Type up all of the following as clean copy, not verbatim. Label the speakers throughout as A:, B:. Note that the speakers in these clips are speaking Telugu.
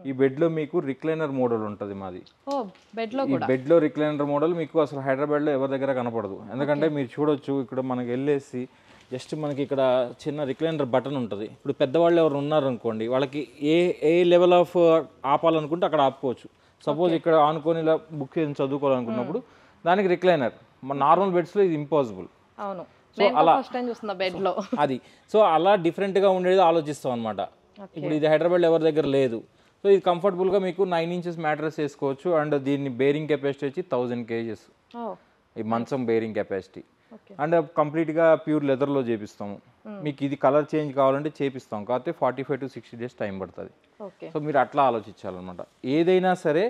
A: ఈ బెడ్లో మీకు రిక్లైనర్ మోడల్ ఉంటుంది మాది. ఈ బెడ్లో రిక్లైనర్ మోడల్ మీకు అసలు హైదరాబాద్లో ఎవరి దగ్గర కనపడదు. ఎందుకంటే మీరు చూడొచ్చు ఇక్కడ మనకి వెళ్ళేసి జస్ట్ మనకి ఇక్కడ చిన్న రిక్లైనర్ బటన్ ఉంటుంది. ఇప్పుడు పెద్దవాళ్ళు ఎవరు ఉన్నారనుకోండి, వాళ్ళకి ఏ లెవెల్ ఆఫ్ ఆపాలనుకుంటే అక్కడ ఆపుకోవచ్చు. సపోజ్ ఇక్కడ ఆనుకొని ఇలా బుక్ చేసి చదువుకోవాలనుకున్నప్పుడు దానికి రిక్లైనర్. మన నార్మల్ బెడ్స్లో ఇది ఇంపాసిబుల్. సో అలా అది సో అలా డిఫరెంట్గా ఉండేది ఆలోచిస్తాం అనమాట. ఇప్పుడు ఇది హైదరాబాద్లో ఎవరి దగ్గర లేదు. సో ఇది కంఫర్టబుల్గా మీకు 9 ఇంచెస్ మ్యాట్రెస్ వేసుకోవచ్చు. అండ్ దీన్ని బేరింగ్ కెపాసిటీ వచ్చి 1000 kgs ఈ మంచం బేరింగ్ కెపాసిటీ. అండ్ కంప్లీట్గా ప్యూర్ లెదర్లో చేపిస్తాము. మీకు ఇది కలర్ చేంజ్ కావాలంటే చేపిస్తాం, కాకపోతే 45 to 60 days టైం పడుతుంది. సో మీరు అట్లా ఆలోచించాలన్నమాట. ఏదైనా సరే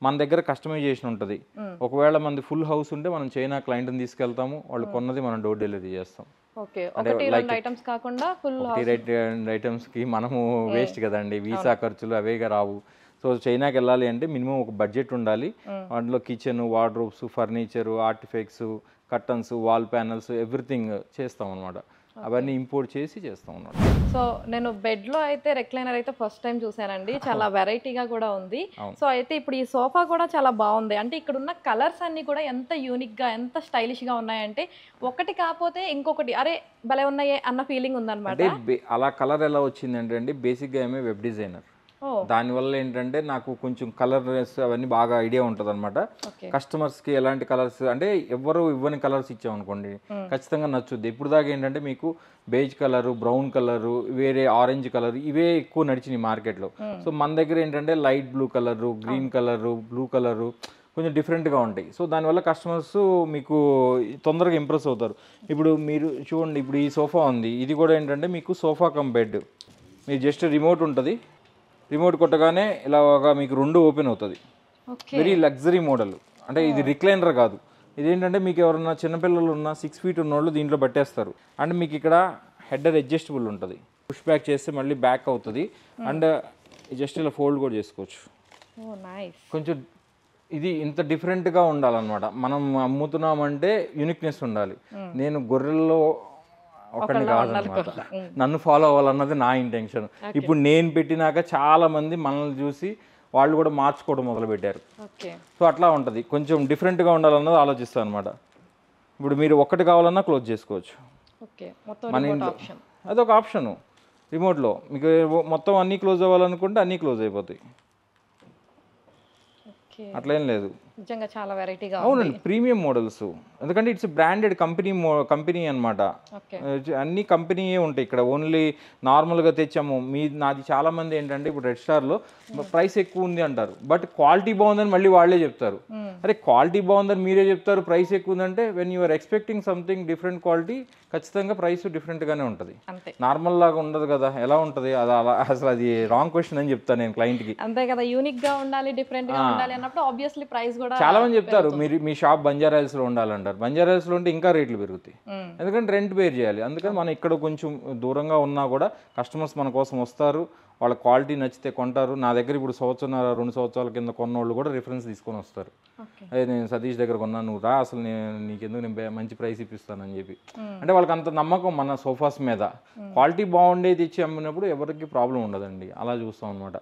A: మన దగ్గర కస్టమైజేషన్ ఉంటుంది. ఒకవేళ మనది ఫుల్ హౌస్ ఉంటే మనం చైనా క్లయింట్ని తీసుకెళ్తాము, వాళ్ళు కొన్నది మనం డోర్ డెలివరీ చేస్తాం. ఐటమ్స్కి మనము వేస్ట్ కదండి, వీసా ఖర్చులు అవేగా రావు. సో చైనాకి వెళ్ళాలి అంటే మినిమం ఒక బడ్జెట్ ఉండాలి. అందులో kitchen, wardrobes, furniture, artefacts, curtains, wall panels everything చేస్తాం అనమాట. అవన్నీ ఇంపోర్ట్ చేసి చేస్తాం అన్నమాట.
B: సో నేను బెడ్లో అయితే రెక్లైనర్ అయితే ఫస్ట్ టైం చూసానండి, చాలా వెరైటీగా కూడా ఉంది. సో అయితే ఇప్పుడు ఈ సోఫా కూడా చాలా బాగుంది. అంటే ఇక్కడ ఉన్న కలర్స్ అన్ని కూడా ఎంత యూనిక్గా ఎంత స్టైలిష్గా ఉన్నాయంటే ఒకటి కాకపోతే ఇంకొకటి అరే భలే ఉన్నాయే అన్న ఫీలింగ్ ఉందన్నమాట.
A: అలా కలర్ ఎలా వచ్చిందంటే అండి, బేసిక్గా ఏమే వెబ్ డిజైనర్. దానివల్ల ఏంటంటే నాకు కొంచెం కలర్స్ అవన్నీ బాగా ఐడియా ఉంటుంది అనమాట. కస్టమర్స్కి ఎలాంటి కలర్స్ అంటే ఎవరు ఇవ్వని కలర్స్ ఇచ్చామనుకోండి ఖచ్చితంగా నచ్చుద్ది. ఇప్పుడు దాకా ఏంటంటే మీకు బేజ్ కలరు, బ్రౌన్ కలరు, వేరే ఆరెంజ్ కలర్ ఇవే ఎక్కువ నడిచినాయి మార్కెట్లో. సో మన దగ్గర ఏంటంటే light blue colour, green colour, blue colour కొంచెం డిఫరెంట్గా ఉంటాయి. సో దానివల్ల కస్టమర్స్ మీకు తొందరగా ఇంప్రెస్ అవుతారు. ఇప్పుడు మీరు చూడండి, ఇప్పుడు ఈ సోఫా ఉంది, ఇది కూడా ఏంటంటే మీకు సోఫా కమ్ బెడ్. మీరు జస్ట్ రిమోట్ ఉంటుంది, రిమోట్ కొట్టగానే ఇలాగా మీకు 2 ఓపెన్ అవుతుంది. Very luxury model. అంటే ఇది రిక్లైనర్ కాదు, ఇదేంటంటే మీకు ఎవరన్నా చిన్నపిల్లలు ఉన్న 6 feet ఉన్నోళ్ళు దీంట్లో పట్టేస్తారు. అండ్ మీకు ఇక్కడ హెడర్ అడ్జస్టబుల్ ఉంటుంది, పుష్ బ్యాక్ చేస్తే మళ్ళీ బ్యాక్ అవుతుంది. అండ్ జస్ట్ ఇలా ఫోల్డ్ కూడా చేసుకోవచ్చు. కొంచెం ఇది ఇంత డిఫరెంట్గా ఉండాలన్నమాట. మనం అమ్ముతున్నామంటే యూనిక్నెస్ ఉండాలి. నేను గొర్రెల్లో ఒకటి కాదనమాట, నన్ను ఫాలో అవ్వాలన్నది నా ఇంటెన్షన్. ఇప్పుడు నేను పెట్టినాక చాలా మంది మనల్ని చూసి వాళ్ళు కూడా మార్చుకోవడం మొదలుపెట్టారు. సో అట్లా ఉంటుంది, కొంచెం డిఫరెంట్గా ఉండాలన్నది ఆలోచిస్తాను అనమాట. ఇప్పుడు మీరు ఒక్కటి కావాలన్నా క్లోజ్ చేసుకోవచ్చు మన ఇంట్లో, అదొక ఆప్షను. రిమోట్లో మీకు మొత్తం అన్నీ క్లోజ్ అవ్వాలనుకుంటే అన్నీ క్లోజ్ అయిపోతాయి, అట్లేం లేదు.
B: నిజంగా చాలా వెరైటీగా.
A: అవునండి, ప్రీమియం మోడల్స్. ఎందుకంటే ఇట్స్ బ్రాండెడ్ కంపెనీ అనమాట. అన్ని కంపెనీయే ఉంటాయి ఇక్కడ. ఓన్లీ నార్మల్గా తెచ్చాము నాది చాలా మంది ఏంటంటే ఇప్పుడు రెడ్ స్టార్లో ప్రైస్ ఎక్కువ ఉంది అంటారు, బట్ క్వాలిటీ బాగుందని మళ్ళీ వాళ్ళే చెప్తారు. అరే క్వాలిటీ బాగుందని మీరే చెప్తారు, ప్రైస్ ఎక్కువ ఉందంటే when you're expecting something different quality ఖచ్చితంగా ప్రైస్ డిఫరెంట్గానే ఉంటుంది. నార్మల్ లాగా ఉండదు కదా, ఎలా ఉంటుంది అది? అలా అసలు అది రాంగ్ క్వశ్చన్ అని చెప్తాను నేను క్లయింట్కి.
B: అంతే కదా, యూనిక్గా ఉండాలి, డిఫరెంట్గా ఉండాలి అన్నప్పుడు ఆబ్వియస్లీ ప్రైస్ కూడా.
A: చాలా మంది చెప్తారు మీరు మీ షాప్ బంజారాహిల్స్లో ఉండాలంటారు. బంజారాహిల్స్లో ఉంటే ఇంకా రేట్లు పెరుగుతాయి, ఎందుకంటే రెంట్ పే చేయాలి. అందుకని మనం ఇక్కడ కొంచెం దూరంగా ఉన్నా కూడా కస్టమర్స్ మన కోసం వస్తారు, వాళ్ళ క్వాలిటీ నచ్చితే కొంటారు. నా దగ్గర ఇప్పుడు 2 సంవత్సరాల కింద కొన్నోళ్ళు కూడా రిఫరెన్స్ తీసుకొని వస్తారు. అదే నేను సతీష్ దగ్గర కొన్నాను, నువ్వు రా అసలు నీకెందుకు నేను మంచి ప్రైస్ ఇప్పిస్తానని చెప్పి. అంటే వాళ్ళకి అంత నమ్మకం మన సోఫాస్ మీద. క్వాలిటీ బాగుండేది ఇచ్చి అమ్మినప్పుడు ఎవరికి ప్రాబ్లం ఉండదండి, అలా చూస్తాం అనమాట.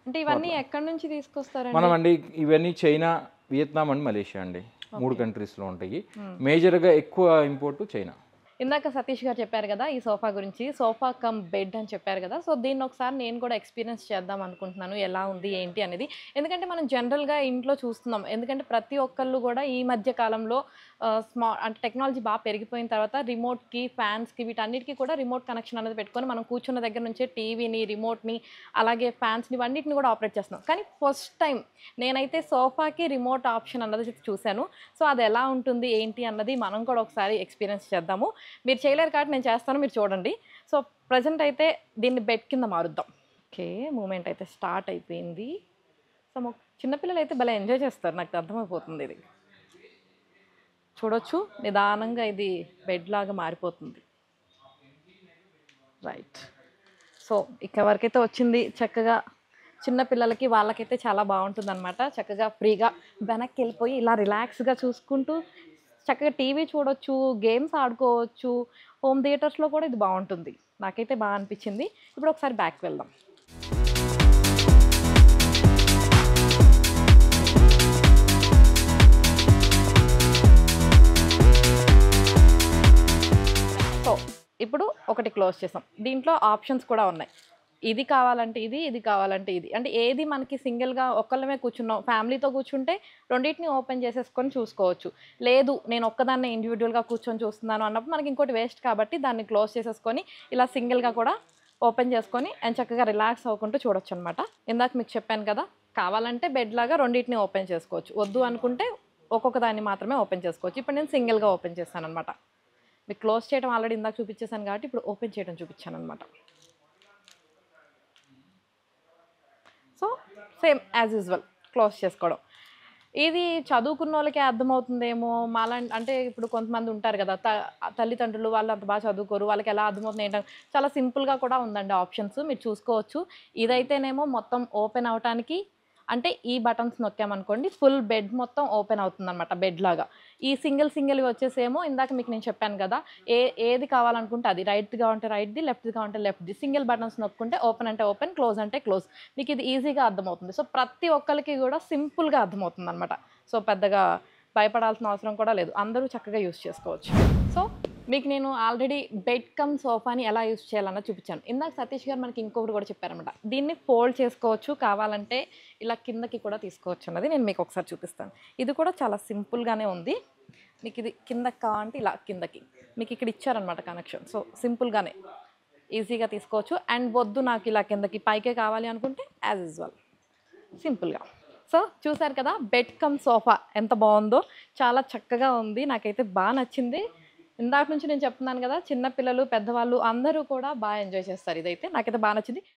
B: అంటే ఇవన్నీ ఎక్కడి నుంచి తీసుకొస్తారు
A: మనం అండి? ఇవన్నీ చైనా, వియత్నాం అండ్ మలేషియా అండి, 3 కంట్రీస్లో ఉంటాయి. మేజర్గా ఎక్కువ ఇంపోర్ట్ చైనా.
B: ఇందాక సతీష్ గారు చెప్పారు కదా ఈ సోఫా గురించి, సోఫా కమ్ బెడ్ అని చెప్పారు కదా. సో దీన్ని ఒకసారి నేను కూడా ఎక్స్పీరియన్స్ చేద్దాం అనుకుంటున్నాను, ఎలా ఉంది ఏంటి అనేది. ఎందుకంటే మనం జనరల్గా ఇంట్లో చూస్తున్నాం, ఎందుకంటే ప్రతి ఒక్కళ్ళు కూడా ఈ మధ్య కాలంలో అంటే టెక్నాలజీ బాగా పెరిగిపోయిన తర్వాత రిమోట్కి, ఫ్యాన్స్కి, వీటన్నిటికీ కూడా రిమోట్ కనెక్షన్ అనేది పెట్టుకొని మనం కూర్చున్న దగ్గర నుంచే టీవీని, రిమోట్ని, అలాగే ఫ్యాన్స్ని అన్నిటిని కూడా ఆపరేట్ చేస్తున్నాం. కానీ ఫస్ట్ టైం నేనైతే సోఫాకి రిమోట్ ఆప్షన్ అన్నది చూశాను. సో అది ఎలా ఉంటుంది ఏంటి అన్నది మనం కూడా ఒకసారి ఎక్స్పీరియన్స్ చేద్దాము. మీరు చేయలేరు కాబట్టి నేను చేస్తాను, మీరు చూడండి. సో ప్రజెంట్ అయితే దీన్ని బెడ్ కింద మారుద్దాం. ఓకే, మూమెంట్ అయితే స్టార్ట్ అయిపోయింది. సో చిన్నపిల్లలు అయితే భలే ఎంజాయ్ చేస్తారు, నాకు అర్థమైపోతుంది. ఇది చూడొచ్చు, నిదానంగా ఇది బెడ్ లాగా మారిపోతుంది. రైట్. సో ఇక్కడ వరకైతే వచ్చింది. చక్కగా చిన్నపిల్లలకి వాళ్ళకైతే చాలా బాగుంటుంది అనమాట. చక్కగా ఫ్రీగా వెనక్కి వెళ్ళిపోయి ఇలా రిలాక్స్గా చూసుకుంటూ చక్కగా టీవీ చూడొచ్చు, గేమ్స్ ఆడుకోవచ్చు. హోమ్ థియేటర్స్లో కూడా ఇది బాగుంటుంది, నాకైతే బాగా అనిపించింది. ఇప్పుడు ఒకసారి బ్యాక్ వెళ్దాం. ఒకటి క్లోజ్ చేసాం. దీంట్లో ఆప్షన్స్ కూడా ఉన్నాయి. ఇది కావాలంటే ఇది, ఇది కావాలంటే ఇది. అంటే ఏది మనకి సింగిల్‌గా ఒక్కళ్ళమే కూర్చున్నాం, ఫ్యామిలీతో కూర్చుంటే రెండిటిని ఓపెన్ చేసేసుకొని చూసుకోవచ్చు. లేదు నేను ఒక్కదాన్నే ఇండివిడ్యువల్‌గా కూర్చొని చూస్తున్నాను అన్నప్పుడు మనకి ఇంకోటి వేస్ట్ కాబట్టి దాన్ని క్లోజ్ చేసేసుకొని ఇలా సింగిల్‌గా కూడా ఓపెన్ చేసుకొని చక్కగా రిలాక్స్ అవ్వుకుంటూ చూడొచ్చనమాట. ఇందాక మీకు చెప్పాను కదా! కావాలంటే బెడ్ లాగా రెండిటిని ఓపెన్ చేసుకోవచ్చు. వద్దు అనుకుంటే ఒక్కొక్క దాన్ని మాత్రమే ఓపెన్ చేసుకోవచ్చు. ఇప్పుడు నేను సింగిల్‌గా ఓపెన్ చేశాననమాట. మీకు క్లోజ్ చేయడం ఆల్రెడీ ఇందాక చూపించేసాను కాబట్టి ఇప్పుడు ఓపెన్ చేయడం చూపించాననమాట. So same as usual close చేసుకోవడం. ఇది చదువుకున్నోళ్ళకే అర్థమవుతుందేమో, అంటే ఇప్పుడు కొంతమంది ఉంటారు కదా, తల్లిదండ్రులు వాళ్ళు అంత బాగా చదువుకోరు, వాళ్ళకి ఎలా అర్థమవుతుంది ఏంటంటే చాలా సింపుల్గా కూడా ఉందండి ఆప్షన్స్, మీరు చూసుకోవచ్చు. ఇదైతేనేమో మొత్తం ఓపెన్ అవటానికి అంటే ఈ బటన్స్ నొక్కామనుకోండి ఫుల్ బెడ్ మొత్తం ఓపెన్ అవుతుందన్నమాట బెడ్ లాగా. ఈ సింగిల్‌వి వచ్చేసేమో ఇందాక మీకు నేను చెప్పాను కదా, ఏది కావాలనుకుంటే అది, రైట్‌గా ఉంటే రైట్‌ది, లెఫ్ట్‌గా ఉంటే లెఫ్ట్‌ది. సింగిల్ బటన్స్ నొక్కుంటే ఓపెన్ అంటే ఓపెన్, క్లోజ్ అంటే క్లోజ్. మీకు ఇది ఈజీగా అర్థమవుతుంది. సో ప్రతి ఒక్కరికి కూడా సింపుల్‌గా అర్థమవుతుందన్నమాట. సో పెద్దగా భయపడాల్సిన అవసరం కూడా లేదు. అందరూ చక్కగా యూజ్ చేసుకోవచ్చు. సో మీకు నేను ఆల్రెడీ బెడ్ కమ్ సోఫాని ఎలా యూజ్ చేయాలన్నది చూపించాను. ఇందాక సతీష్ గారు మనకి ఇంకొకటి కూడా చెప్పారన్నమాట. దీన్ని ఫోల్డ్ చేసుకోవచ్చు, కావాలంటే ఇలా కిందకి కూడా తీసుకోవచ్చు అన్నది నేను మీకు ఒకసారి చూపిస్తాను. ఇది కూడా చాలా సింపుల్‌గానే ఉంది. మీకు ఇది కిందకి కావాలంటే ఇలా కిందకి మీకు ఇక్కడ ఇచ్చారనమాట కనెక్షన్. సో సింపుల్‌గానే ఈజీగా తీసుకోవచ్చు. అండ్ వద్దు నాకు ఇలా కిందకి పైకే కావాలి అనుకుంటే యాజ్ యూజువల్ సింపుల్‌గా. సో చూసారు కదా, బెడ్ కమ్ సోఫా ఎంత బాగుందో, చాలా చక్కగా ఉంది. నాకైతే బాగా నచ్చింది. ఇందాక నుంచి నేను చెప్తున్నాను కదా, చిన్న పిల్లలు పెద్దవాళ్ళు అందరూ కూడా బాగా ఎంజాయ్ చేస్తారు. ఇదైతే నాకైతే బాగా నచ్చింది.